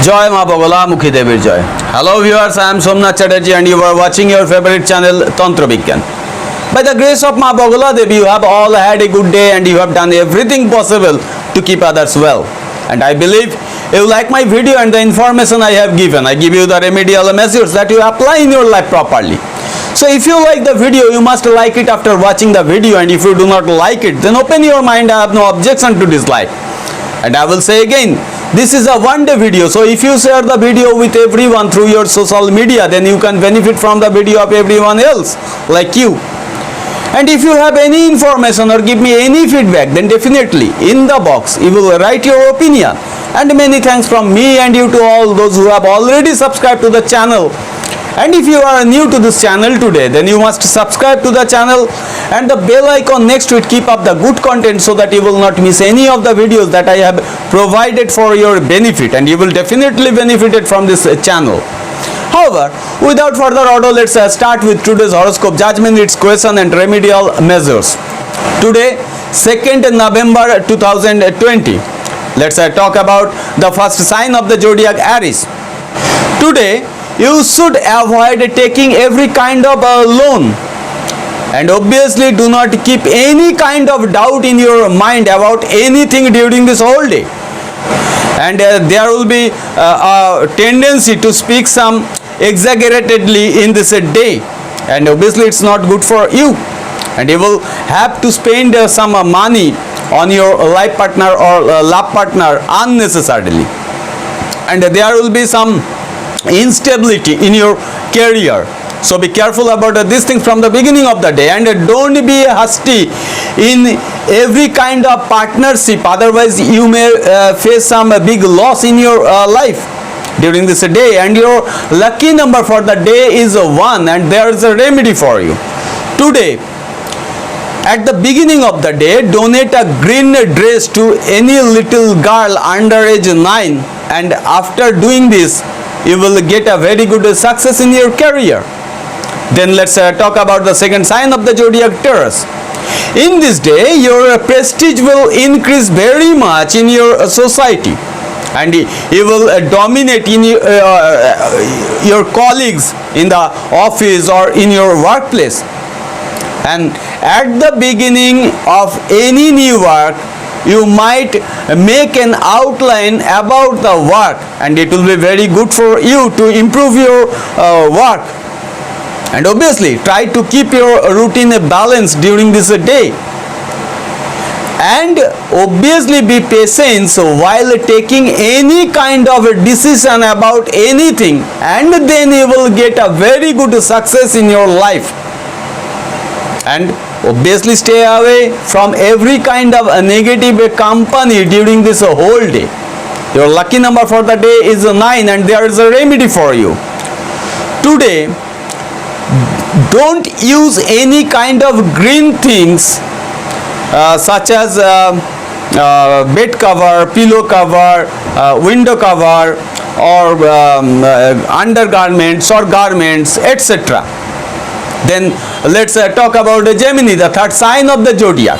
Joy Ma Bogola Mukhi Devir Joy. Hello viewers, I am Somnath Chatterjee and you are watching your favorite channel Tantra Vigyan. By the grace of Ma Bogola Devi, you have all had a good day and you have done everything possible to keep others well. And I believe you like my video and the information I have given. I give you the remedial measures that you apply in your life properly. So if you like the video, you must like it after watching the video, and if you do not like it, then open your mind. I have no objection to dislike. And I will say again, this is a one-day video, so if you share the video with everyone through your social media, then you can benefit from the video of everyone else like you. And if you have any information or give me any feedback, then definitely in the box you will write your opinion. And many thanks from me and you to all those who have already subscribed to the channel. And if you are new to this channel today, then you must subscribe to the channel and the bell icon next to it. Keep up the good content so that you will not miss any of the videos that I have provided for your benefit, and you will definitely benefit from this channel. However, without further ado, let's start with today's horoscope judgment, its question and remedial measures. Today, 2nd November 2020. Let's talk about the first sign of the zodiac, Aries. Today, you should avoid taking every kind of loan, and obviously do not keep any kind of doubt in your mind about anything during this whole day. And there will be a tendency to speak some exaggeratedly in this day, and obviously it's not good for you, and you will have to spend some money on your life partner or love partner unnecessarily, and there will be some instability in your career. So be careful about these things from the beginning of the day, and don't be hasty in every kind of partnership, otherwise you may face some big loss in your life during this day. And your lucky number for the day is 1, and there is a remedy for you. Today, at the beginning of the day, donate a green dress to any little girl under age 9, and after doing this, you will get a very good success in your career. Then let's talk about the second sign of the zodiac, Taurus. In this day, your prestige will increase very much in your society, and you will dominate in your colleagues in the office or in your workplace. And at the beginning of any new work, you might make an outline about the work, and it will be very good for you to improve your work. And obviously try to keep your routine balanced during this day, and obviously be patient while taking any kind of a decision about anything, and then you will get a very good success in your life. And obviously stay away from every kind of a negative company during this whole day. Your lucky number for the day is 9, and there is a remedy for you. Today, don't use any kind of green things such as bed cover, pillow cover, window cover, or undergarments or garments, etc. Then let's talk about Gemini, the third sign of the zodiac.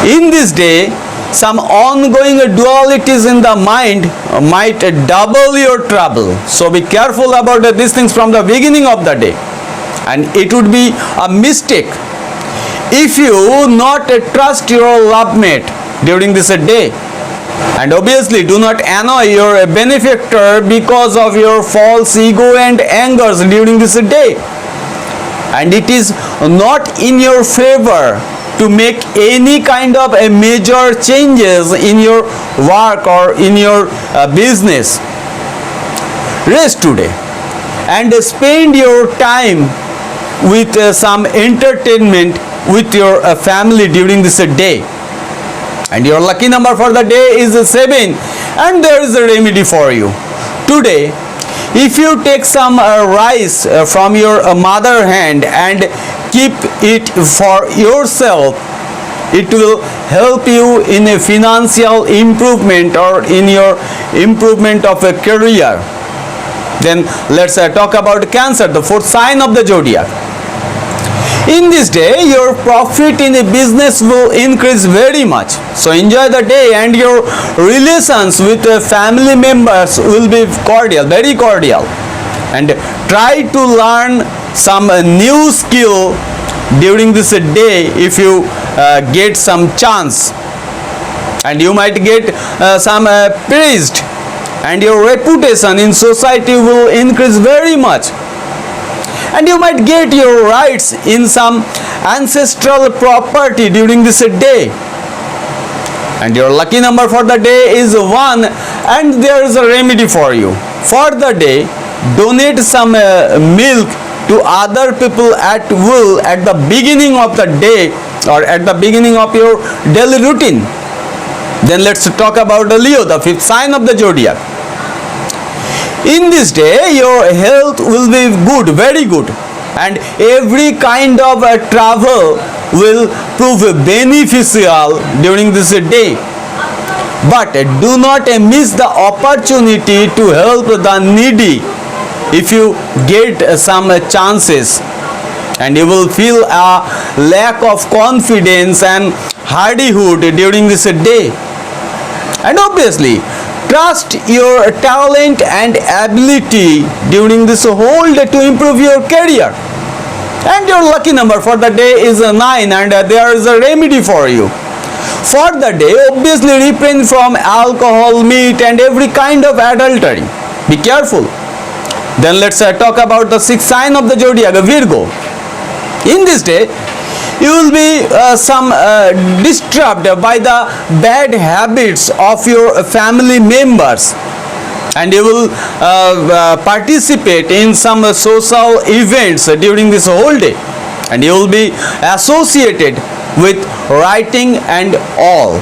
In this day, some ongoing dualities in the mind might double your trouble. So be careful about these things from the beginning of the day. And it would be a mistake if you not trust your love mate during this day. And obviously do not annoy your benefactor because of your false ego and angers during this day. And it is not in your favor to make any kind of a major changes in your work or in your business. Rest today and spend your time with some entertainment with your family during this day. And your lucky number for the day is 7, and there is a remedy for you. Today, if you take some rice from your mother hand and keep it for yourself, it will help you in a financial improvement or in your improvement of a career. Then let's talk about Cancer, the fourth sign of the zodiac. In this day, your profit in a business will increase very much. So enjoy the day, and your relations with family members will be cordial, very cordial. And try to learn some new skill during this day if you get some chance. And you might get some praised, and your reputation in society will increase very much. And you might get your rights in some ancestral property during this day. And your lucky number for the day is 1, and there is a remedy for you. For the day, donate some milk to other people at will at the beginning of the day or at the beginning of your daily routine. Then let's talk about the Leo, the 5th sign of the zodiac. In this day, your health will be good, very good, and every kind of travel will prove beneficial during this day. But do not miss the opportunity to help the needy if you get some chances, and you will feel a lack of confidence and hardihood during this day. And obviously, trust your talent and ability during this whole day to improve your career. And your lucky number for the day is 9, and there is a remedy for you. For the day, obviously refrain from alcohol, meat, and every kind of adultery. Be careful. Then let's talk about the 6th sign of the zodiac, Virgo. In this day, you will be disturbed by the bad habits of your family members, and you will participate in some social events during this whole day, and you will be associated with writing and all.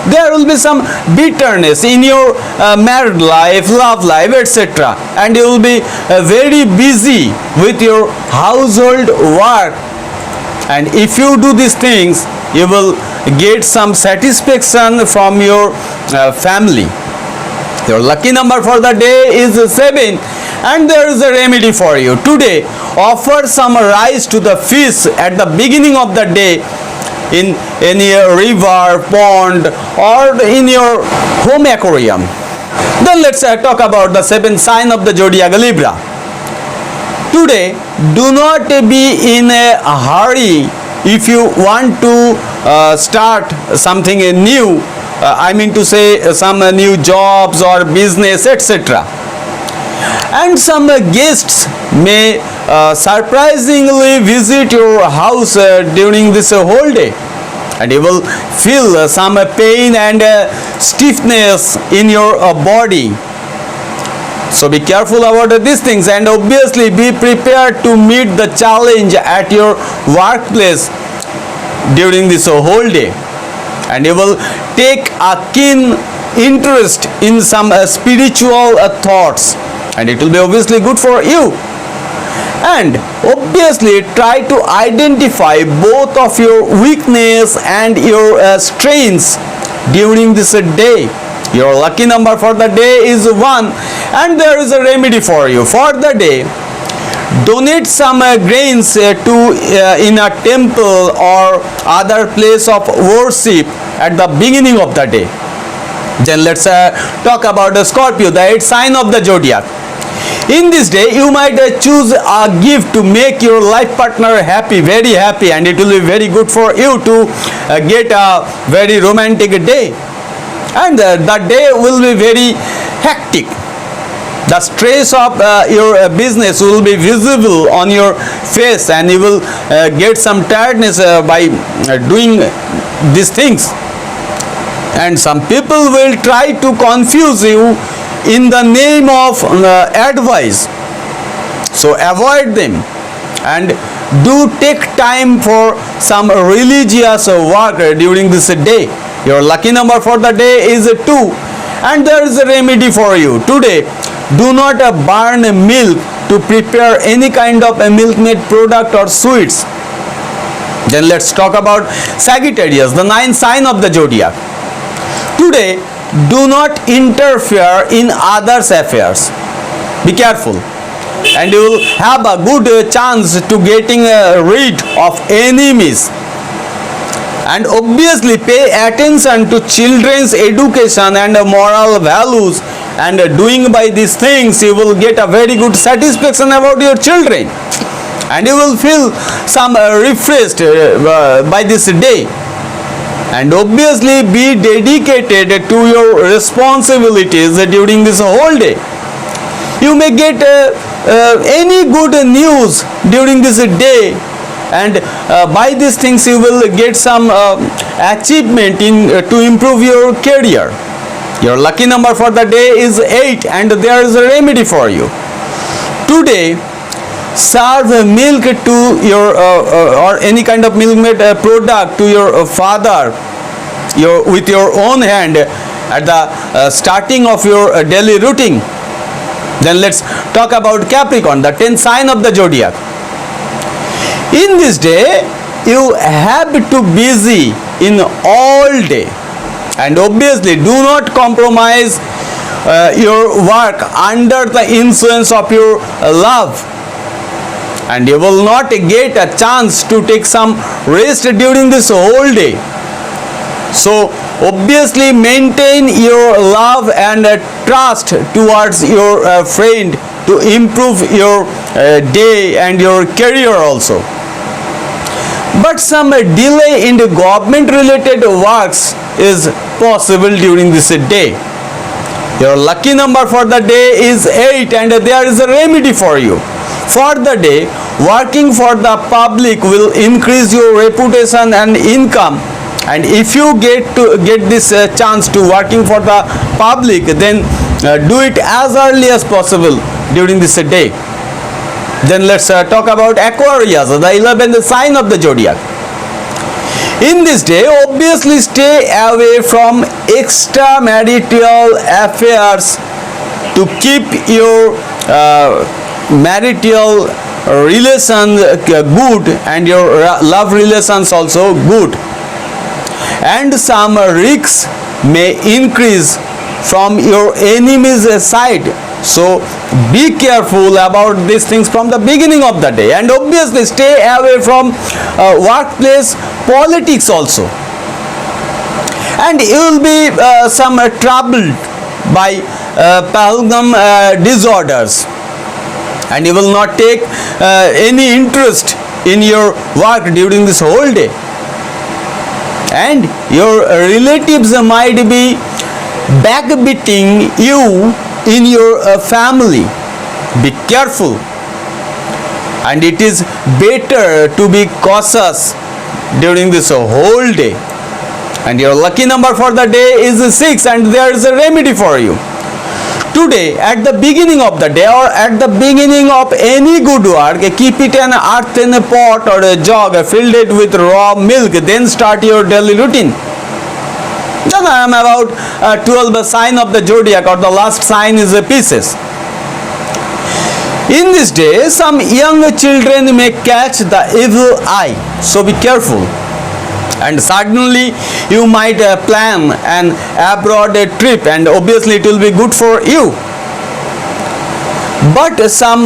There will be some bitterness in your married life, love life, etc. And you will be very busy with your household work. And if you do these things, you will get some satisfaction from your family. Your lucky number for the day is 7, and there is a remedy for you. Today, offer some rice to the fish at the beginning of the day in any river, pond, or in your home aquarium. Then let's talk about the 7th sign of the zodiac, Libra. Today, do not be in a hurry if you want to start something new. I mean to say some new jobs or business, etc. And some guests may surprisingly visit your house during this whole day, and you will feel some pain and stiffness in your body. So be careful about these things, and obviously be prepared to meet the challenge at your workplace during this whole day. And you will take a keen interest in some spiritual thoughts, and it will be obviously good for you. And obviously try to identify both of your weakness and your strengths during this day. Your lucky number for the day is 1, and there is a remedy for you. For the day, donate some grains to in a temple or other place of worship at the beginning of the day. Then let's talk about the Scorpio, the 8th sign of the zodiac. In this day, you might choose a gift to make your life partner happy, very happy, and it will be very good for you to get a very romantic day. And the day will be very hectic. The stress of your business will be visible on your face, and you will get some tiredness by doing these things. And some people will try to confuse you in the name of advice. So avoid them, and do take time for some religious work during this day. Your lucky number for the day is 2, and there is a remedy for you. Today, do not burn milk to prepare any kind of a milk-made product or sweets. Then let's talk about Sagittarius, the 9th sign of the zodiac. Today, do not interfere in others' affairs. Be careful. and you will have a good chance to getting rid of enemies. And obviously pay attention to children's education and moral values, and doing by these things you will get a very good satisfaction about your children, and you will feel some refreshed by this day. And obviously be dedicated to your responsibilities during this whole day. You may get any good news during this day, and by these things you will get some achievement in to improve your career. Your lucky number for the day is 8, and there is a remedy for you. Today, serve milk to your or any kind of milk made product to your father with your own hand at the starting of your daily routine. Then let's talk about Capricorn, the 10th sign of the zodiac. In this day, you have to busy in all day, and obviously do not compromise your work under the influence of your love, and you will not get a chance to take some rest during this whole day. So obviously maintain your love and trust towards your friend to improve your day and your career also. But some delay in the government related works is possible during this day. Your lucky number for the day is 8, and there is a remedy for you. For the day, working for the public will increase your reputation and income, and if you get this chance to working for the public, then do it as early as possible during this day. Then let's talk about Aquarius, the 11th sign of the zodiac. In this day, obviously stay away from extramarital affairs to keep your marital relations good, and your love relations also good. And some risks may increase from your enemy's side, so be careful about these things from the beginning of the day. And obviously stay away from workplace politics also, and you will be some troubled by Pahalgam disorders, and you will not take any interest in your work during this whole day, and your relatives might be backbiting you in your family. Be careful, and it is better to be cautious during this whole day. And your lucky number for the day is 6, and there is a remedy for you. Today, at the beginning of the day or at the beginning of any good work, keep it an earthen pot or a jug, fill it with raw milk, then start your daily routine. Then I am about 12th sign of the zodiac, or the last sign is Pisces. In this day, some young children may catch the evil eye, so be careful. And suddenly you might plan an abroad trip, and obviously it will be good for you. But some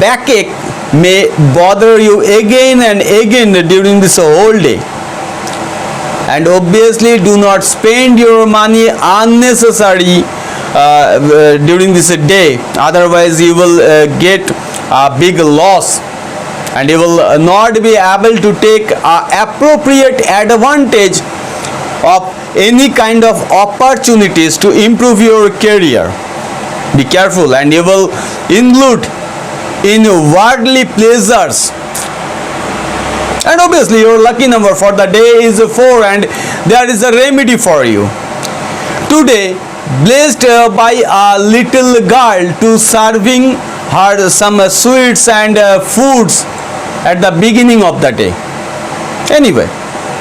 backache may bother you again and again during this whole day. And obviously do not spend your money unnecessarily during this day, otherwise you will get a big loss, and you will not be able to take appropriate advantage of any kind of opportunities to improve your career. Be careful, and you will include in worldly pleasures. And obviously your lucky number for the day is 4, and there is a remedy for you. Today, blessed by a little girl to serving her some sweets and foods at the beginning of the day. Anyway,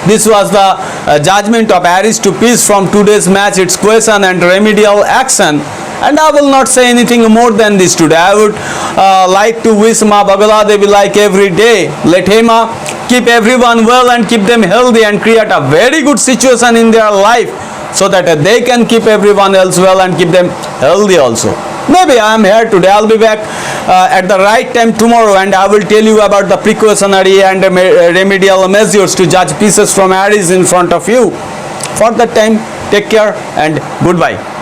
this was the judgment of Aries to Pisces from today's match, its question and remedial action. And I will not say anything more than this today. I would like to wish Ma Bagala Devi, like every day, let Hema keep everyone well and keep them healthy and create a very good situation in their life, so that they can keep everyone else well and keep them healthy also. Maybe I am here today. I'll be back at the right time tomorrow, and I will tell you about the precautionary and remedial measures to judge pieces from Aries in front of you. For that time, take care and goodbye.